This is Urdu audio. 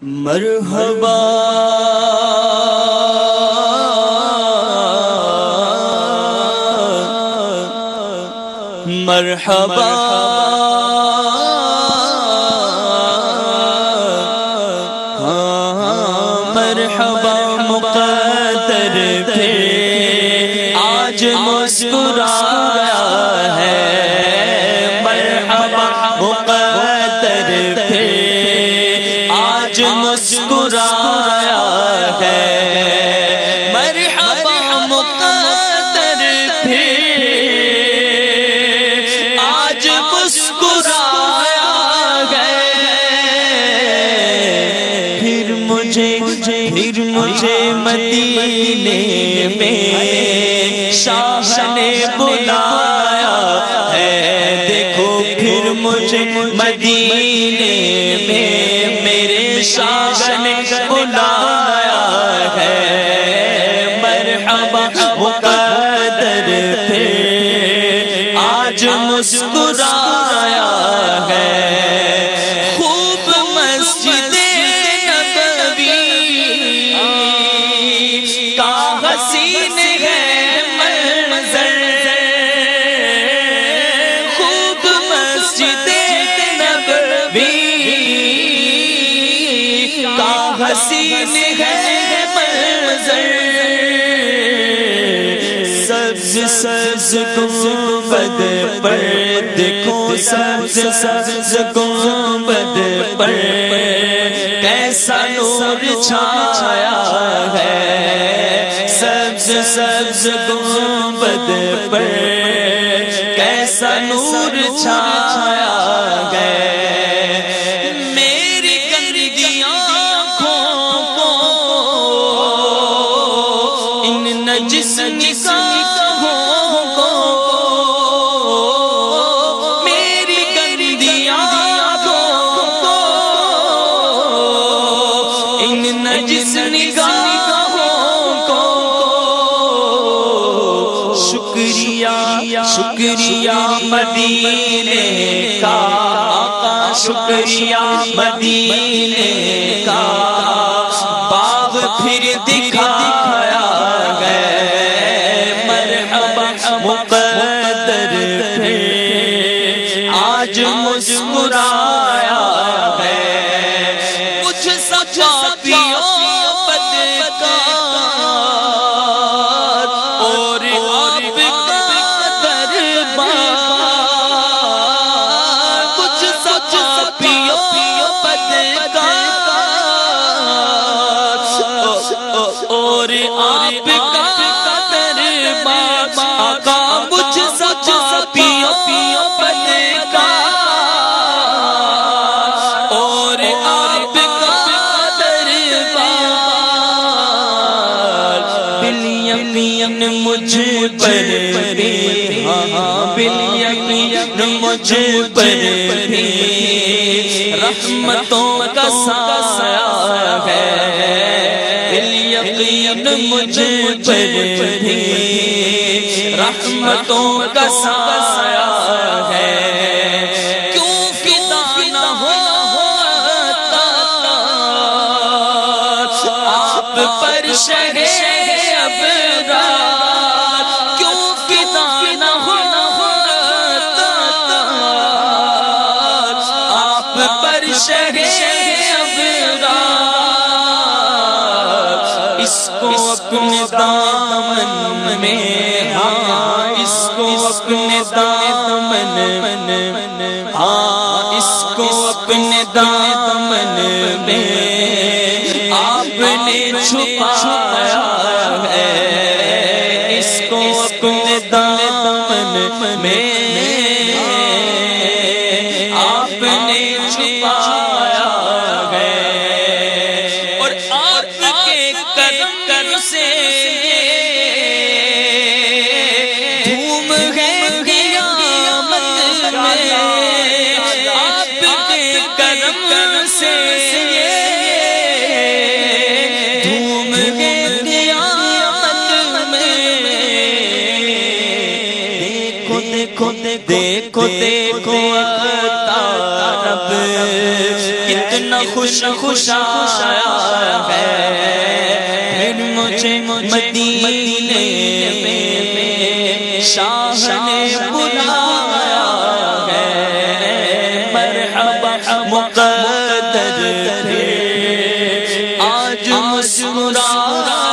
مرحبا مرحبا مرحبا مقدر پھر آج مسکرایا ہے، مرحبا مقدر پھر آج مسکرایا ہے، مرحبا مقدر پھر آج مسکرایا ہے، پھر مجھے مدینے میں شاہ نے بلایا ہے، دیکھو پھر مجھے مدینے میں میرے شاہ نے بلایا ہے، مرحبا مقدر پھر آج مسکرایا ہے، خوب مسجد نبوی کا حسین ہے منظر، خوب مسجد نبوی کا حسین ہے منظر، سبز سبز گنبد پر دیکھو، سبز سبز گنبد پر کیسا نور چھایا ہے، سبز سبز گنبد پر کیسا نور چھایا ہے، میری گندی آنکھوں کو ان نجس نگاہوں کو، میری گندی آنکھوں کو ان نجس نگاہوں کو، شکریہ شکریہ مدینے کا آقا، شکریہ مدینے کا، باغ پھر دکھایا ہے، مرحبا مقدر پھر آج مسکرایا ہے، کچھ صفاپیوں بدکار اور آپ کا دربار، کچھ صفاپیوں بدکار اور آپ کا دربار، آقا مجھ صفاپیوں بدکار اور آپ کا دربار، بالیقین مجھ پر بھی، بالیقین مجھ پر بھی رحمتوں کا سایہ ہے، بالیقین مجھ پر بھی رحمتوں کا سایہ ہے، کیوں فدا نہ ہوتا آپ پر شہ ابرار، کیوں فدا نہ ہوتا آپ پر شہ ابرار، اس کو اپنے دامن میں، ہاں اس کو اپنے دامن میں، ہاں اس کو اپنے دامن میں آپ نے چھپایا ہے، اس کو اپنے دامن میں آپ نے چھپایا ہے، اور آپ کے کرم سے دھوم ہے قیامت میں، آپ کے کرم سے دھوم ہے قیامت میں، دیکھو دیکھو دیکھو دیکھو عطا رب کتنا خوش آیا ہے پھر مجھے مدینے میں شاہ نے بلایا ہے مرحبا مقدر تھے آج مسکرا